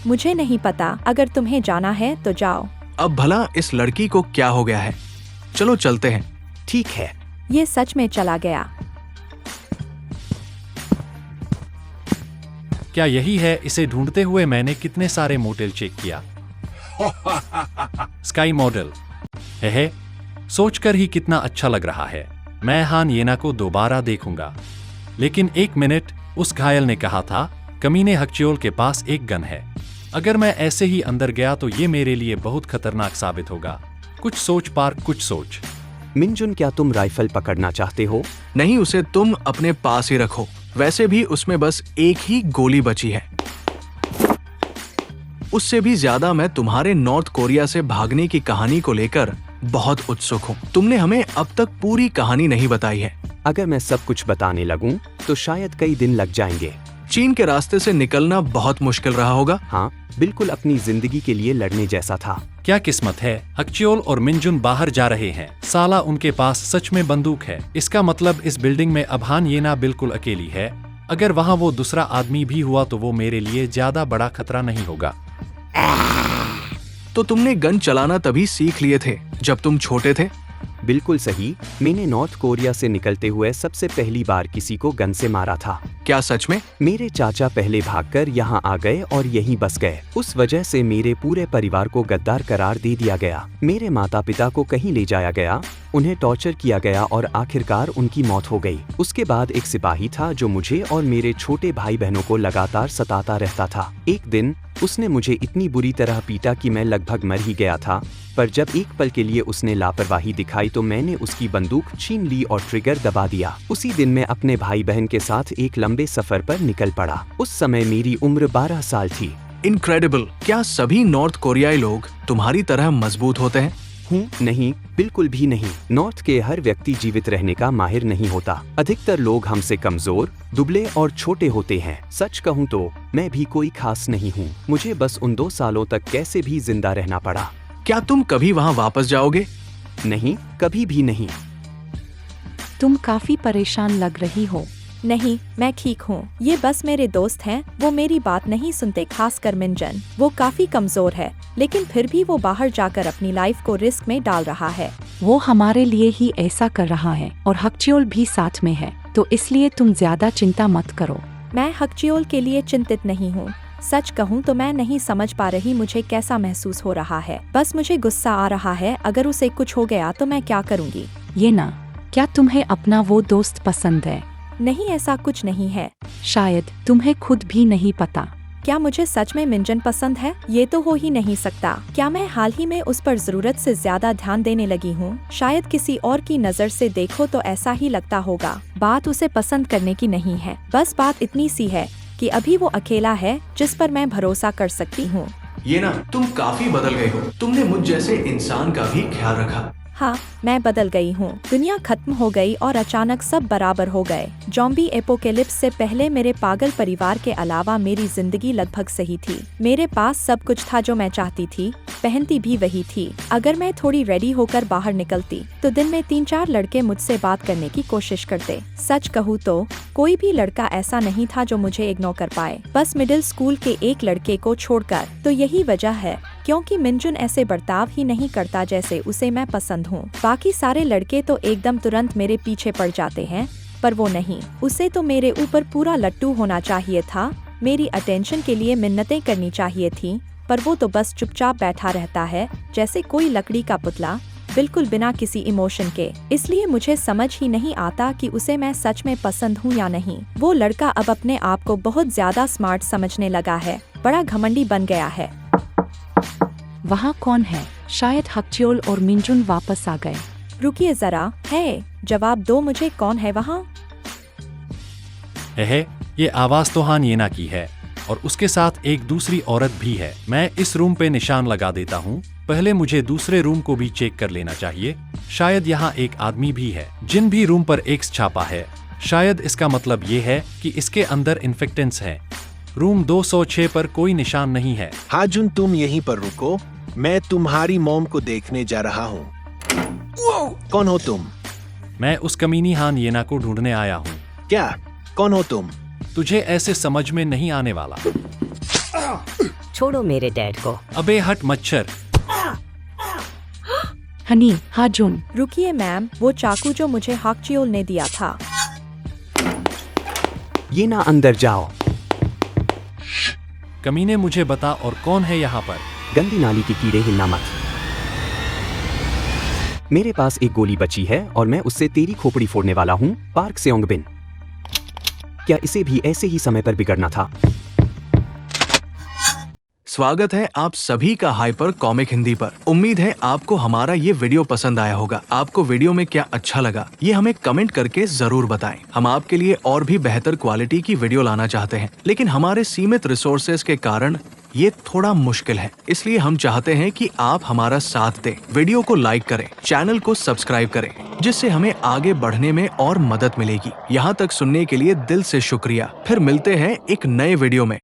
मुझे नहीं पता, अगर तुम्हें जाना है तो जाओ। अब भला इस लड़की को क्या हो गया है? चलो चलते हैं। ठीक है। ये सच में चला गया। क्या यही है? इसे ढूंढते हुए मैंने कितने सारे मोटेल चेक किया। स्काई मॉडल है, सोचकर ही कितना अच्छा लग रहा है। मैं हान येना को दोबारा देखूंगा। लेकिन एक मिनट, उस घायल ने कहा था कमीने हकच्योल के पास एक गन है। अगर मैं ऐसे ही अंदर गया तो ये मेरे लिए बहुत खतरनाक साबित होगा। कुछ सोच पार्क, कुछ सोच। मिनजुन, क्या तुम राइफल पकड़ना चाहते हो? नहीं, उसे तुम अपने पास ही रखो। वैसे भी उसमें बस एक ही गोली बची है। उससे भी ज्यादा मैं तुम्हारे नॉर्थ कोरिया से भागने की कहानी को लेकर बहुत उत्सुक हूँ। तुमने हमें अब तक पूरी कहानी नहीं बताई है। अगर मैं सब कुछ बताने लगूं तो शायद कई दिन लग जाएंगे। चीन के रास्ते से निकलना बहुत मुश्किल रहा होगा। हाँ, बिल्कुल अपनी जिंदगी के लिए लड़ने जैसा था। क्या किस्मत है, हकच्योल और मिनजुन बाहर जा रहे हैं। साला उनके पास सच में बंदूक है। इसका मतलब इस बिल्डिंग में अब हान येना बिल्कुल अकेली है। अगर वहाँ वो दूसरा आदमी भी हुआ तो वो मेरे लिए ज्यादा बड़ा खतरा नहीं होगा। तो तुमने गन चलाना तभी सीख लिए थे जब तुम छोटे थे? बिल्कुल सही। मैंने नॉर्थ कोरिया से निकलते हुए सबसे पहली बार किसी को गन से मारा था। क्या सच में? मेरे चाचा पहले भागकर यहाँ आ गए और यहीं बस गए। उस वजह से मेरे पूरे परिवार को गद्दार करार दे दिया गया। मेरे माता पिता को कहीं ले जाया गया, उन्हें टॉर्चर किया गया और आखिरकार उनकी मौत हो गई। उसके बाद एक सिपाही था जो मुझे और मेरे छोटे भाई बहनों को लगातार सताता रहता था। एक दिन उसने मुझे इतनी बुरी तरह पीटा कि मैं लगभग मर ही गया था। पर जब एक पल के लिए उसने लापरवाही दिखाई तो मैंने उसकी बंदूक छीन ली और ट्रिगर दबा दिया। उसी दिन मैं अपने भाई बहन के साथ एक लंबे सफर पर निकल पड़ा। उस समय मेरी उम्र 12 साल थी। इनक्रेडिबल। क्या सभी नॉर्थ कोरियाई लोग तुम्हारी तरह मजबूत होते हैं? नहीं, बिल्कुल भी नहीं। नॉर्थ के हर व्यक्ति जीवित रहने का माहिर नहीं होता। अधिकतर लोग हमसे कमजोर, दुबले और छोटे होते हैं। सच कहूँ तो मैं भी कोई खास नहीं हूँ। मुझे बस उन 2 सालों तक कैसे भी जिंदा रहना पड़ा। क्या तुम कभी वहाँ वापस जाओगे? नहीं, कभी भी नहीं। तुम काफी परेशान लग रही हो। नहीं, मैं ठीक हूँ। ये बस मेरे दोस्त हैं। वो मेरी बात नहीं सुनते, खासकर मिनजन। वो काफी कमजोर है, लेकिन फिर भी वो बाहर जाकर अपनी लाइफ को रिस्क में डाल रहा है। वो हमारे लिए ही ऐसा कर रहा है और हकच्योल भी साथ में है, तो इसलिए तुम ज्यादा चिंता मत करो। मैं हकच्योल के लिए चिंतित नहीं हूँ। सच कहूँ तो मैं नहीं समझ पा रही मुझे कैसा महसूस हो रहा है। बस मुझे गुस्सा आ रहा है। अगर उसे कुछ हो गया तो मैं क्या करूँगी? ये ना, क्या तुम्हें अपना वो दोस्त पसंद है? नहीं, ऐसा कुछ नहीं है। शायद तुम्हें खुद भी नहीं पता। क्या मुझे सच में मिनजन पसंद है? ये तो हो ही नहीं सकता। क्या मैं हाल ही में उस पर जरूरत से ज्यादा ध्यान देने लगी हूँ? शायद किसी और की नजर से देखो तो ऐसा ही लगता होगा। बात उसे पसंद करने की नहीं है। बस बात इतनी सी है कि अभी वो अकेला है जिस पर मैं भरोसा कर सकती हूँ। ये ना, तुम काफी बदल गए हो। तुमने मुझ जैसे इंसान का भी ख्याल रखा। हाँ, मैं बदल गई हूँ। दुनिया खत्म हो गई और अचानक सब बराबर हो गए। ज़ॉम्बी एपोकेलिप्स से पहले मेरे पागल परिवार के अलावा मेरी जिंदगी लगभग सही थी। मेरे पास सब कुछ था जो मैं चाहती थी, पहनती भी वही थी। अगर मैं थोड़ी रेडी होकर बाहर निकलती तो दिन में 3-4 लड़के मुझसे बात करने की कोशिश करते। सच कहूँ तो कोई भी लड़का ऐसा नहीं था जो मुझे इग्नोर कर पाए, बस मिडिल स्कूल के एक लड़के को छोड़कर। तो यही वजह है क्योंकि मिनजुन ऐसे बर्ताव ही नहीं करता जैसे उसे मैं पसंद हूँ। बाकी सारे लड़के तो एकदम तुरंत मेरे पीछे पड़ जाते हैं, पर वो नहीं। उसे तो मेरे ऊपर पूरा लट्टू होना चाहिए था, मेरी अटेंशन के लिए मिन्नतें करनी चाहिए थी, पर वो तो बस चुपचाप बैठा रहता है जैसे कोई लकड़ी का पुतला, बिल्कुल बिना किसी इमोशन के। इसलिए मुझे समझ ही नहीं आता कि उसे मैं सच में पसंद हूँ या नहीं। वो लड़का अब अपने आप को बहुत ज्यादा स्मार्ट समझने लगा है, बड़ा घमंडी बन गया है। वहाँ कौन है? शायद हकच्योल और मिनजुन वापस आ गए। रुकिए जरा, है, जवाब दो मुझे, कौन है वहाँ? ये आवाज तो हान येना की है और उसके साथ एक दूसरी औरत भी है। मैं इस रूम पे निशान लगा देता हूँ। पहले मुझे दूसरे रूम को भी चेक कर लेना चाहिए। शायद यहाँ एक आदमी भी है। जिन भी रूम पर एक्स छापा है, शायद इसका मतलब ये है कि इसके अंदर इन्फेक्टेंट्स हैं। रूम 206 पर कोई निशान नहीं है। हाजुन, तुम यहीं पर रुको, मैं तुम्हारी मॉम को देखने जा रहा हूँ। कौन हो तुम? मैं उस कमीनी हान येना को ढूंढने आया हूँ। क्या? कौन हो तुम? तुझे ऐसे समझ में नहीं आने वाला। छोड़ो मेरे डैड को। अबे हट मच्छर। हनी, हाँ जून। रुकिए मैम, वो चाकू जो मुझे हाकचियोल ने दिया था। ये ना अंदर जाओ। कमीने मुझे बता और कौन है यहाँ पर? गंदी नाली की कीड़े, हिलना मत। मेरे पास एक गोली बची है और मैं उससे तेरी खोपड़ी फोड़ने वाला हूँ, पार्क सेओंगबिन। क्या इसे भी ऐसे ही समय पर बिगड़ना था? स्वागत है आप सभी का हाइपर कॉमिक हिंदी पर। उम्मीद है आपको हमारा ये वीडियो पसंद आया होगा। आपको वीडियो में क्या अच्छा लगा ये हमें कमेंट करके जरूर बताएं। हम आपके लिए और भी बेहतर क्वालिटी की वीडियो लाना चाहते हैं, लेकिन हमारे सीमित रिसोर्सेज के कारण ये थोड़ा मुश्किल है। इसलिए हम चाहते हैं कि आप हमारा साथ दें, वीडियो को लाइक करें, चैनल को सब्सक्राइब करें, जिससे हमें आगे बढ़ने में और मदद मिलेगी। यहाँ तक सुनने के लिए दिल से शुक्रिया। फिर मिलते हैं एक नए वीडियो में।